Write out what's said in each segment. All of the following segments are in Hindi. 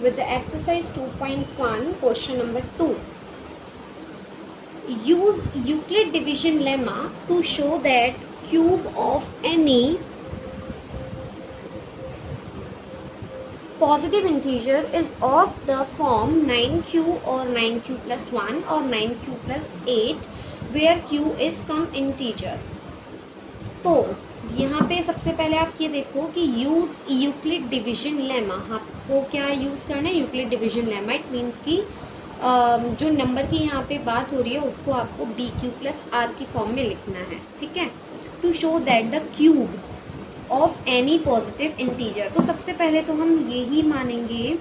with the exercise 2.1 question number 2. Use Euclid division lemma to show that cube of any positive integer is of the form 9q or 9q plus 1 or 9q plus 8 where q is some integer. तो यहाँ पे सबसे पहले आप ये देखो कि यूज यूक्लिड डिवीजन लेमा, आपको क्या यूज करना है, Euclid division lemma. It means कि जो नंबर की यहाँ पे बात हो रही है उसको आपको बी क्यू प्लस आर की फॉर्म में लिखना है. ठीक है, to show that the cube of any positive integer. तो सबसे पहले तो हम यही मानेंगे,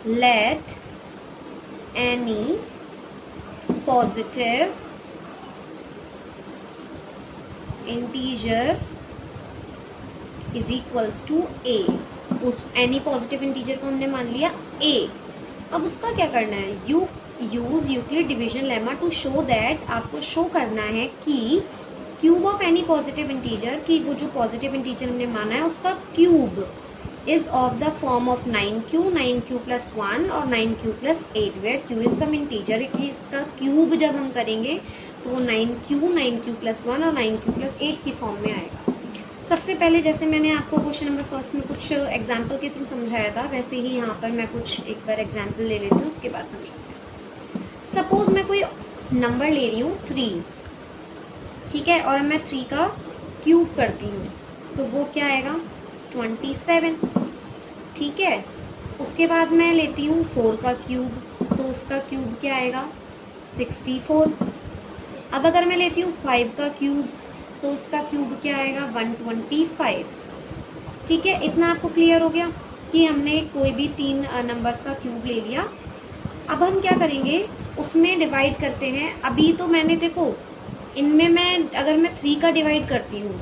let any positive integer is equals to A. उस एनी पॉजिटिव इंटीजर को हमने मान लिया ए. अब उसका क्या करना है, use Euclid division lemma to show that, आपको शो करना है कि cube of any positive integer, कि वो जो पॉजिटिव इंटीजर हमने माना है उसका cube is of the form of 9q, 9q plus 1 और 9q plus 8 where q is some integer. कि इसका क्यूब जब हम करेंगे तो वो 9q, 9q प्लस 1 और 9q प्लस 8 की फॉर्म में आएगा. सबसे पहले जैसे मैंने आपको क्वेश्चन नंबर फर्स्ट में कुछ एग्जाम्पल के थ्रू समझाया था, वैसे ही यहाँ पर मैं कुछ एक बार एग्जाम्पल ले लेती हूँ, उसके बाद समझाते हैं. सपोज मैं कोई नंबर ले रही हूँ 3, ठीक है, और मैं 3 का क्यूब करती हूँ तो वो क्या आएगा 27. ठीक है, उसके बाद मैं लेती हूँ 4 का क्यूब तो उसका क्यूब क्या आएगा 64. अब अगर मैं लेती हूँ 5 का क्यूब तो उसका क्यूब क्या आएगा 125. ठीक है, इतना आपको क्लियर हो गया कि हमने कोई भी 3 नंबर्स का क्यूब ले लिया. अब हम क्या करेंगे, उसमें डिवाइड करते हैं. अभी तो मैंने देखो इनमें मैं अगर मैं 3 का डिवाइड करती हूँ,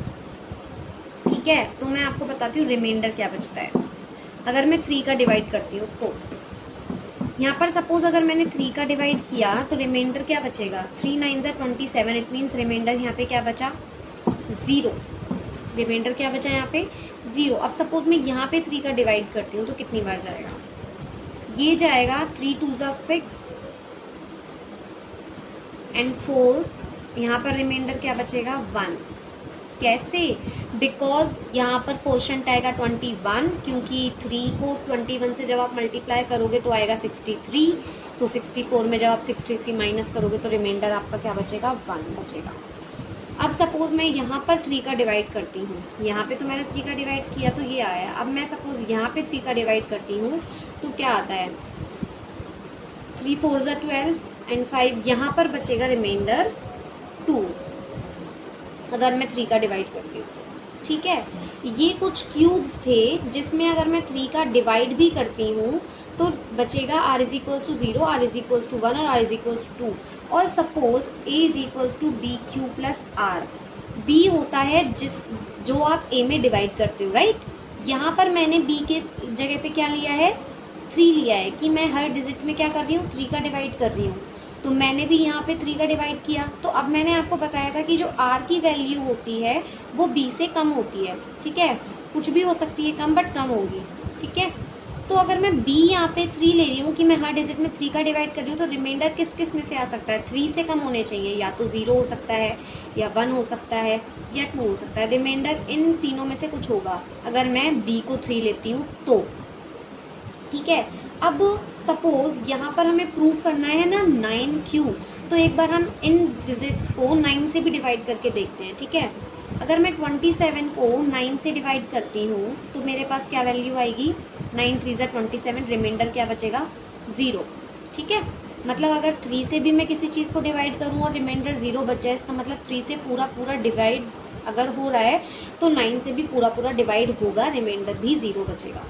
ठीक है, तो मैं आपको बताती हूँ रिमाइंडर क्या बचता है. अगर मैं 3 का डिवाइड करती हूँ तो यहाँ पर सपोज अगर मैंने 3 का डिवाइड किया तो रिमाइंडर क्या बचेगा, 3 9 27. इट मीन्स रिमाइंडर यहाँ पे क्या बचा 0. रिमाइंडर क्या बचा यहाँ पे 0. अब सपोज मैं यहाँ पे 3 का डिवाइड करती हूँ तो कितनी बार जाएगा, ये जाएगा 3 2 6 एंड 4. यहाँ पर रिमाइंडर क्या बचेगा 1. कैसे, बिकॉज यहाँ पर कोशेंट आएगा 21, क्योंकि 3 को 21 से जब आप मल्टीप्लाई करोगे तो आएगा 63. तो 64 में जब आप 63 माइनस करोगे तो रिमाइंडर आपका क्या बचेगा 1 बचेगा. अब सपोज मैं यहाँ पर 3 का डिवाइड करती हूँ, यहाँ पे तो मैंने 3 का डिवाइड किया तो ये आया. अब मैं सपोज यहाँ पे 3 का डिवाइड करती हूँ तो क्या आता है 3 4 12 एंड 5. यहाँ पर बचेगा रिमाइंडर 2 अगर मैं 3 का डिवाइड करती हूँ. ठीक है, ये कुछ क्यूब्स थे जिसमें अगर मैं 3 का डिवाइड भी करती हूँ तो बचेगा r is equals to 0, r is equals to 1 और r इज इक्वल्स टू 2. और suppose a is equals to B Q plus R. b होता है जो आप a में डिवाइड करते हो, राइट. यहाँ पर मैंने b के जगह पे क्या लिया है 3 लिया है, कि मैं हर डिजिट में क्या कर रही हूँ 3 का डिवाइड कर रही हूँ. तो मैंने भी यहाँ पे 3 का डिवाइड किया. तो अब मैंने आपको बताया था कि जो r की वैल्यू होती है वो b से कम होती है. ठीक है, कुछ भी हो सकती है कम, बट कम होगी. ठीक है, तो अगर मैं b यहाँ पे 3 ले रही हूँ कि मैं हर डिजिट में 3 का डिवाइड कर रही हूँ, तो रिमाइंडर किस किस में से आ सकता है, 3 से कम होने चाहिए. या तो 0 हो सकता है, या 1 हो सकता है, या 2 हो सकता है. रिमाइंडर इन तीनों में से कुछ होगा अगर मैं b को 3 लेती हूँ तो. ठीक है, अब सपोज यहाँ पर हमें प्रूफ करना है ना 9q, तो एक बार हम इन डिजिट्स को 9 से भी डिवाइड करके देखते हैं. ठीक है, अगर मैं 27 को 9 से डिवाइड करती हूँ तो मेरे पास क्या वैल्यू आएगी 9 3 27. रिमाइंडर क्या बचेगा 0. ठीक है, मतलब अगर 3 से भी मैं किसी चीज़ को डिवाइड करूँ और रिमाइंडर 0 बच जाए, इसका मतलब 3 से पूरा पूरा डिवाइड अगर हो रहा है तो 9 से भी पूरा पूरा डिवाइड होगा, रिमाइंडर भी 0 बचेगा.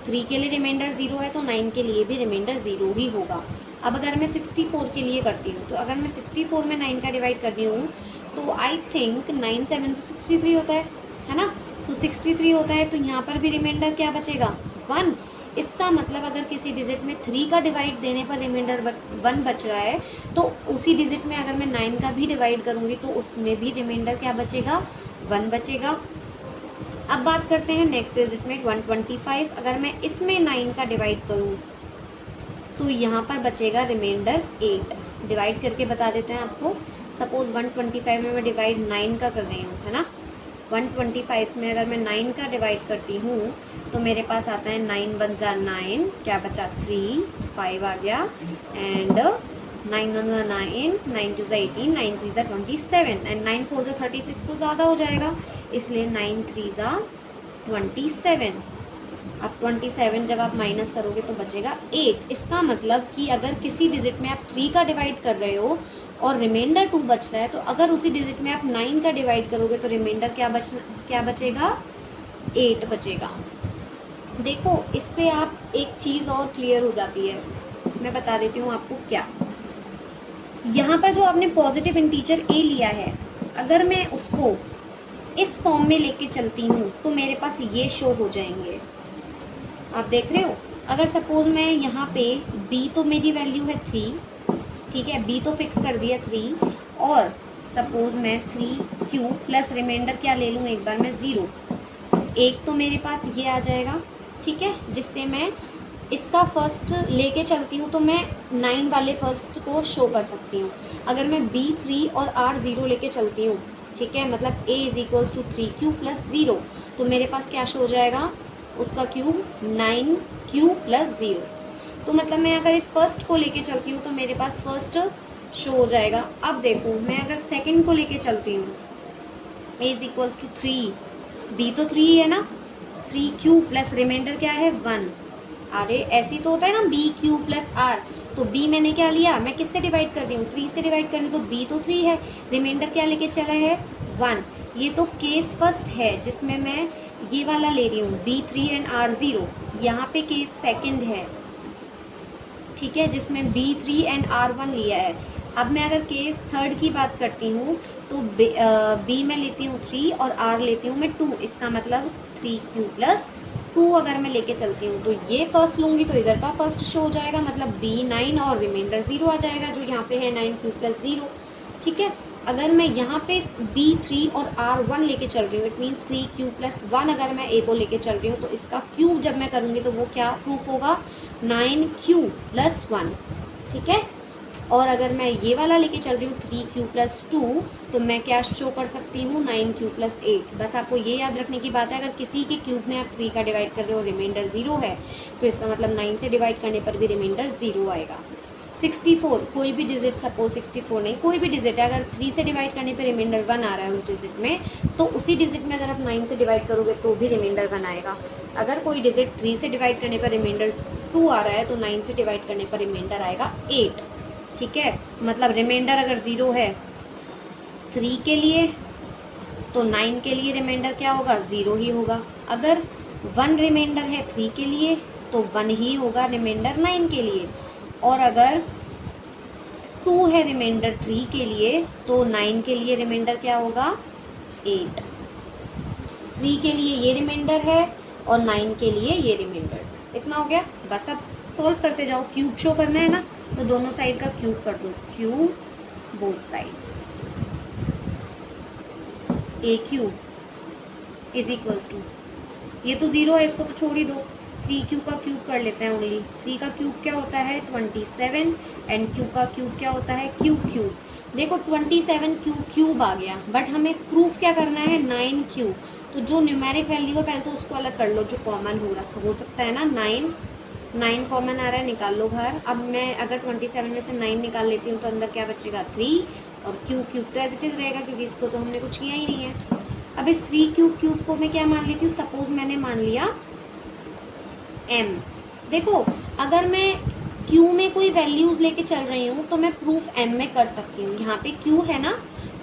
3 के लिए रिमाइंडर 0 है तो 9 के लिए भी रिमाइंडर 0 ही होगा. अब अगर मैं 64 के लिए करती हूँ, तो अगर मैं 64 में 9 का डिवाइड कर रही हूँ तो आई थिंक 9 7 से 63 होता है ना. तो 63 होता है तो यहाँ पर भी रिमाइंडर क्या बचेगा 1. इसका मतलब अगर किसी डिजिट में 3 का डिवाइड देने पर रिमाइंडर 1 बच रहा है तो उसी डिजिट में अगर मैं 9 का भी डिवाइड करूँगी तो उसमें भी रिमाइंडर क्या बचेगा 1 बचेगा. अब बात करते हैं नेक्स्ट डिजिट में 125. अगर मैं इसमें 9 का डिवाइड करूँ तो यहाँ पर बचेगा रिमाइंडर 8। डिवाइड करके बता देते हैं आपको। सपोज 125 में मैं डिवाइड 9 का कर रही हूँ, है ना। 125 में अगर मैं 9 का डिवाइड करती हूँ तो मेरे पास आता है 9 1 जा 9, क्या बचा 3, 5 आ गया, एंड 9 1 जा 9, 9 2 जा 18, 9 3 जा 27, एंड 9 4 जा 36 तो ज़्यादा हो जाएगा, इसलिए 9 3 जा 27। अब 27 जब आप माइनस करोगे तो बचेगा 8। इसका मतलब कि अगर किसी डिजिट में आप 3 का डिवाइड कर रहे हो और रिमाइंडर 2 बच रहा है, तो अगर उसी डिजिट में आप 9 का डिवाइड करोगे तो रिमाइंडर क्या बचेगा 8 बचेगा। देखो, इससे आप एक चीज़ और क्लियर हो जाती है, मैं बता देती हूँ आपको क्या। यहाँ पर जो आपने पॉजिटिव इंटीजर a लिया है, अगर मैं उसको इस फॉर्म में लेके चलती हूँ तो मेरे पास ये शो हो जाएंगे। आप देख रहे हो, अगर सपोज मैं यहाँ पे b तो मेरी वैल्यू है 3, ठीक है, b तो फिक्स कर दिया 3, और सपोज मैं 3q प्लस रिमाइंडर क्या ले लूँ एक बार मैं 0, एक तो मेरे पास ये आ जाएगा, ठीक है, जिससे मैं इसका फर्स्ट लेके चलती हूँ तो मैं 9 वाले फर्स्ट को शो कर सकती हूँ। अगर मैं b 3 और r 0 लेके चलती हूँ, ठीक है, मतलब a is equals to 3q plus 0, तो मेरे पास क्या शो हो जाएगा, उसका क्यूब 9q प्लस 0। तो मतलब मैं अगर इस फर्स्ट को लेके चलती हूँ तो मेरे पास फर्स्ट शो हो जाएगा। अब देखो, मैं अगर सेकंड को लेके चलती हूँ, a is equals to 3, b तो 3 है ना, 3q प्लस रिमाइंडर क्या है 1। अरे ऐसी तो होता है ना bq प्लस r, तो b मैंने क्या लिया, मैं किससे डिवाइड कर रही हूँ 3 से डिवाइड करनी, तो b तो 3 है, रिमाइंडर क्या लेके चला है 1। ये तो केस फर्स्ट है जिसमें मैं ये वाला ले रही हूँ b3 एंड r0। यहाँ पे केस सेकंड है, ठीक है, जिसमें b3 एंड r1 लिया है। अब मैं अगर केस थर्ड की बात करती हूँ तो b मैं लेती हूँ 3 और r लेती हूँ मैं 2, इसका मतलब 3q प्लस 2 अगर मैं लेके चलती हूँ तो ये फर्स्ट लूँगी तो इधर का फर्स्ट शो हो जाएगा, मतलब b 9 और रिमाइंडर 0 आ जाएगा, जो यहाँ पे है 9q प्लस 0, ठीक है। अगर मैं यहाँ पे b3 और r1 लेके चल रही हूँ, इट मीन्स 3q प्लस 1 अगर मैं a को लेके चल रही हूँ तो इसका क्यूब जब मैं करूँगी तो वो क्या प्रूफ होगा 9q प्लस 1, ठीक है। और अगर मैं ये वाला लेके चल रही हूँ 3q प्लस 2, तो मैं क्या शो कर सकती हूँ 9q प्लस 8। बस आपको ये याद रखने की बात है, अगर किसी के क्यूब में आप 3 का डिवाइड कर रहे हो रिमाइंडर 0 है तो इसका मतलब 9 से डिवाइड करने पर भी रिमाइंडर 0 आएगा। 64, कोई भी डिजिट, सपोज 64 नहीं, कोई भी डिजिट है, अगर 3 से डिवाइड करने पर रिमाइंडर 1 आ रहा है उस डिजिट में, तो उसी डिजिट में अगर आप 9 से डिवाइड करोगे तो भी रिमाइंडर 1 आएगा। अगर कोई डिजिट 3 से डिवाइड करने पर रिमाइंडर 2 आ रहा है तो 9 से डिवाइड करने पर रिमाइंडर आएगा 8, ठीक है। मतलब रिमाइंडर अगर 0 है 3 के लिए तो 9 के लिए रिमाइंडर क्या होगा 0 ही होगा। अगर 1 रिमाइंडर है 3 के लिए तो 1 ही होगा रिमाइंडर 9 के लिए, और अगर 2 है रिमाइंडर 3 के लिए तो 9 के लिए रिमाइंडर क्या होगा 8। 3 के लिए ये रिमाइंडर है और 9 के लिए ये रिमाइंडर। इतना हो गया, बस अब सॉल्व करते जाओ। क्यूब शो करना है ना, तो दोनों साइड का क्यूब कर दो, cube both sides, A cube is equals to, ये तो 0 है इसको तो छोड़ ही दो, 3q का क्यूब कर लेते हैं ओनली। 3 का क्यूब क्या होता है 27, एंड q का क्यूब क्या होता है क्यूब। देखो 27 क्यूब आ गया, बट हमें प्रूफ क्या करना है 9q। तो जो न्यूमेरिक वैल्यू है पहले तो उसको अलग कर लो, जो कॉमन हो सकता है ना, 9 कॉमन आ रहा है, निकाल लो बाहर। अब मैं अगर 27 में से 9 निकाल लेती हूँ तो अंदर क्या बचेगा 3, और क्यूब तो एज इट इज रहेगा क्योंकि इसको तो हमने कुछ किया ही नहीं है। अब इस 3 क्यूब को मैं क्या मान लेती हूँ, सपोज मैंने मान लिया m। देखो अगर मैं q में कोई वैल्यूज लेके चल रही हूँ तो मैं प्रूफ m में कर सकती हूँ। यहाँ पे q है ना,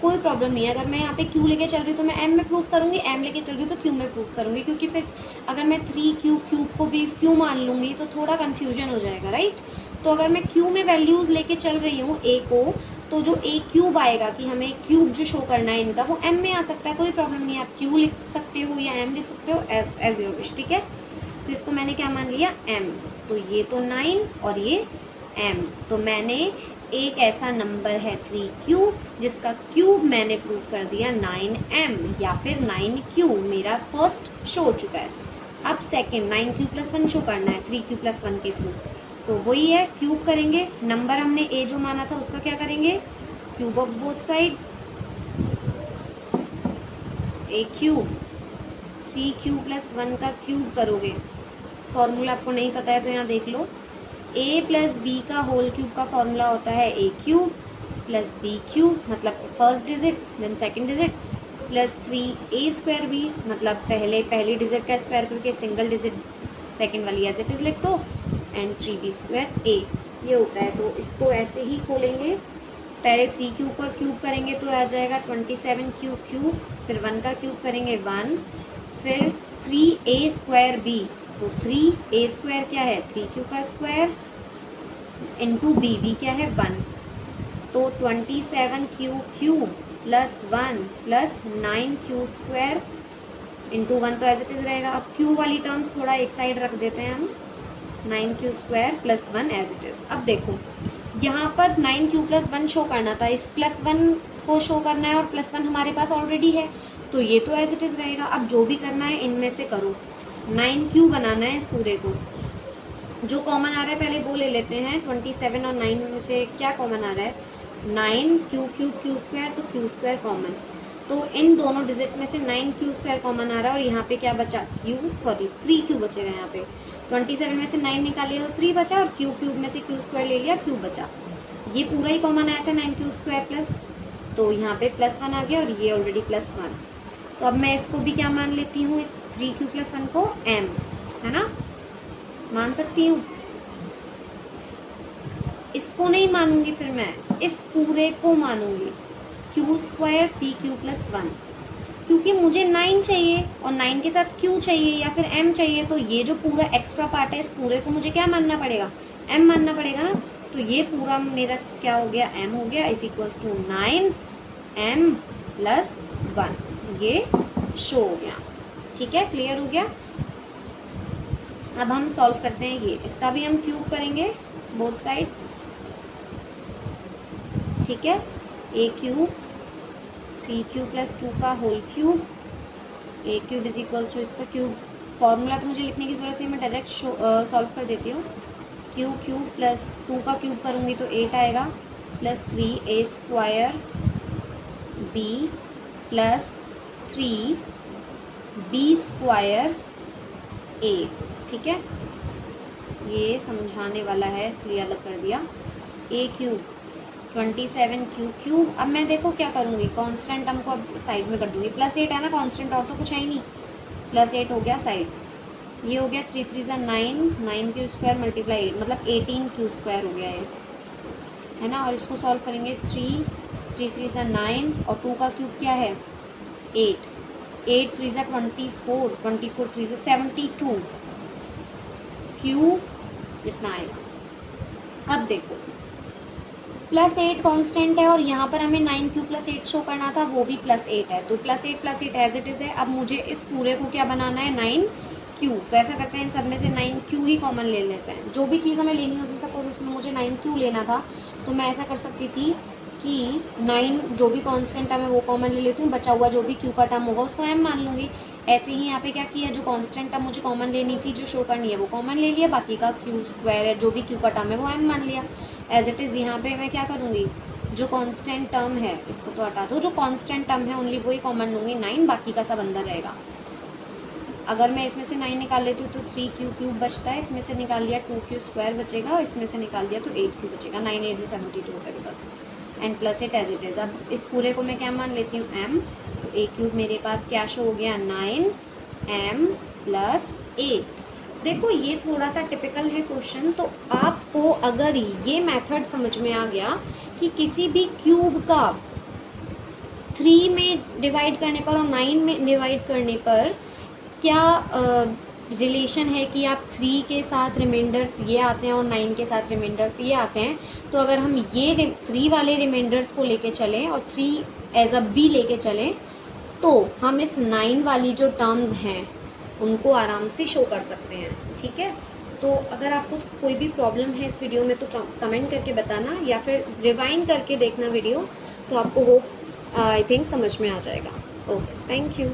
कोई प्रॉब्लम नहीं है। अगर मैं यहाँ पे q लेके चल रही हूँ तो मैं m में प्रूफ करूंगी, m लेके चल रही हूँ तो q में प्रूफ करूंगी, क्योंकि फिर अगर मैं 3q क्यूब को भी q मान लूंगी तो थोड़ा कंफ्यूजन हो जाएगा, राइट। तो अगर मैं q में वैल्यूज लेके चल रही हूँ a को, तो जो a क्यूब आएगा कि हमें क्यूब जो शो करना है इनका, वो m में आ सकता है, कोई प्रॉब्लम नहीं है। आप q लिख सकते हो या m लिख सकते हो, एज योर विश, ठीक है। तो इसको मैंने क्या मान लिया m, तो ये तो 9 और ये m, तो मैंने एक ऐसा नंबर है 3q जिसका क्यूब मैंने प्रूफ कर दिया 9m या फिर 9q, मेरा फर्स्ट शो हो चुका है। अब सेकंड 9q प्लस 1 शो करना है 3q प्लस 1 के थ्रू, तो वही है, क्यूब करेंगे, नंबर हमने ए जो माना था उसका क्या करेंगे, cube of both sides, A cube, 3q plus 1 का क्यूब करोगे, फॉर्मूला आपको नहीं पता है तो यहाँ देख लो, a प्लस बी का होल क्यूब का फॉर्मूला होता है A cube plus B cube, मतलब first digit then second digit, plus 3a square B, मतलब पहली डिजिट का स्क्वायर करके सिंगल डिजिट सेकंड वाली एज इट इज लिख दो, एंड 3b स्क्वायर a, ये होता है। तो इसको ऐसे ही खोलेंगे, पहले 3q का क्यूब करेंगे तो आ जाएगा 27q क्यूब, फिर 1 का क्यूब करेंगे 1, फिर 3a स्क्वायर b, तो 3a स्क्वायर क्या है 3q का स्क्वायर इंटू b क्या है 1, तो 27q cube plus 1 plus 9q square into 1 तो एज इट इज रहेगा। अब q वाली टर्म्स थोड़ा एक साइड रख देते हैं हम, 9q square plus 1 as it is. अब देखो यहाँ पर 9q प्लस 1 शो करना था, इस प्लस 1 को शो करना है और प्लस 1 हमारे पास ऑलरेडी है, तो ये तो एज इट इज रहेगा। अब जो भी करना है इनमें से करो, 9q बनाना है इस पूरे को, जो कॉमन आ रहा है पहले वो ले लेते हैं, 27 और 9 में से क्या कॉमन आ रहा है 9q क्यूब q स्क्वायर, तो q स्क्वायर कॉमन, तो इन दोनों डिजिट में से 9q स्क्वायर कॉमन आ रहा है और यहाँ पे क्या बचा 3q बचेगा, यहाँ पे 27 में से 9 निकालिए तो 3 बचा, और q क्यूब में से q स्क्वायर ले लिया q बचा, ये पूरा ही कॉमन आया था 9q स्क्वायर प्लस, तो यहाँ पे प्लस 1 आ गया और ये ऑलरेडी प्लस 1, तो अब मैं इसको भी क्या मान लेती हूँ, इस 3q प्लस 1 को m, है ना, मान सकती हूँ। इसको नहीं मानूंगी, फिर मैं इस पूरे को मानूंगी, q स्क्वायर 3q प्लस 1, क्योंकि मुझे 9 चाहिए और 9 के साथ q चाहिए या फिर m चाहिए, तो ये जो पूरा एक्स्ट्रा पार्ट है इस पूरे को मुझे क्या मानना पड़ेगा, m मानना पड़ेगा ना, तो ये पूरा मेरा क्या हो गया m हो गया, is equals to 9m plus 1, ये शो हो गया। ठीक है, क्लियर हो गया। अब हम सॉल्व करते हैं ये, इसका भी हम क्यूब करेंगे बोथ साइड्स, ठीक है, a क्यूब 3q प्लस 2 का whole cube, a cube is equals to इसका क्यूब, फॉर्मूला तो मुझे लिखने की ज़रूरत नहीं, मैं डायरेक्ट सॉल्व कर देती हूँ, q क्यूब प्लस 2 का क्यूब करूँगी तो 8 आएगा, plus 3a square b plus 3b square a, ठीक है, ये समझाने वाला है इसलिए अलग कर दिया, a क्यूब 27q क्यूब। अब मैं देखो क्या करूँगी, कांस्टेंट टर्म को अब साइड में कर दूँगी, प्लस 8 है ना कांस्टेंट, और तो कुछ है ही नहीं, प्लस 8 हो गया साइड, ये हो गया 3 3 9, 9q स्क्वायर मल्टीप्लाई 8, मतलब 18q स्क्वायर हो गया ये, है ना, और इसको सॉल्व करेंगे 3 3 9 और 2 का क्यूब क्या है 8, 8 3 24, 24 3 72, क्यूब इतना आएगा। अब देखो प्लस 8 कांस्टेंट है और यहाँ पर हमें 9q प्लस 8 शो करना था, वो भी प्लस 8 है, तो प्लस 8 एज इट इज़ है। अब मुझे इस पूरे को क्या बनाना है 9q, तो ऐसा करते हैं इन सब में से 9q ही कॉमन ले लेते हैं, जो भी चीज़ हमें लेनी होती, सपोज इसमें मुझे 9q लेना था तो मैं ऐसा कर सकती थी कि 9 जो भी कांस्टेंट टर्म है वो कॉमन ले लेती हूँ, बचा हुआ जो भी q का टर्म होगा उसको m मान लूँगी। ऐसे ही यहाँ पे क्या किया, जो कांस्टेंट टर्म मुझे कॉमन लेनी थी, जो शो करनी है वो कॉमन ले लिया, बाकी का q स्क्वायर है जो भी q का टर्म है वो m मान लिया। एज इट इज़ यहाँ पे मैं क्या करूँगी, जो कांस्टेंट टर्म है इसको तो हटा दो, जो कांस्टेंट टर्म है ओनली वही कॉमन लूँगी 9, बाकी का सब अंदर रहेगा। अगर मैं इसमें से 9 निकाल लेती हूँ तो 3q क्यूब बचता है, इसमें से निकाल लिया 2q स्क्वायर बचेगा, इसमें से निकाल लिया तो 8q बचेगा, 9 8 72 होता है बस, and plus 8 as it is. अब इस पूरे को मैं क्या मान लेती हूँ m, तो a क्यूब मेरे पास क्या शो हो गया 9m प्लस 8। देखो ये थोड़ा सा टिपिकल है क्वेश्चन, तो आपको अगर ये मेथड समझ में आ गया कि किसी भी क्यूब का 3 में डिवाइड करने पर और 9 में डिवाइड करने पर क्या रिलेशन है कि आप 3 के साथ रिमाइंडर्स ये आते हैं और 9 के साथ रिमाइंडर्स ये आते हैं, तो अगर हम ये 3 वाले रिमाइंडर्स को लेके चलें और 3 एज अ बी लेके चलें तो हम इस 9 वाली जो टर्म्स हैं उनको आराम से शो कर सकते हैं। ठीक है, तो अगर आपको कोई भी प्रॉब्लम है इस वीडियो में तो कमेंट करके बताना या फिर रिवाइंड करके देखना वीडियो, तो आपको वो आई थिंक समझ में आ जाएगा। Okay, thank you.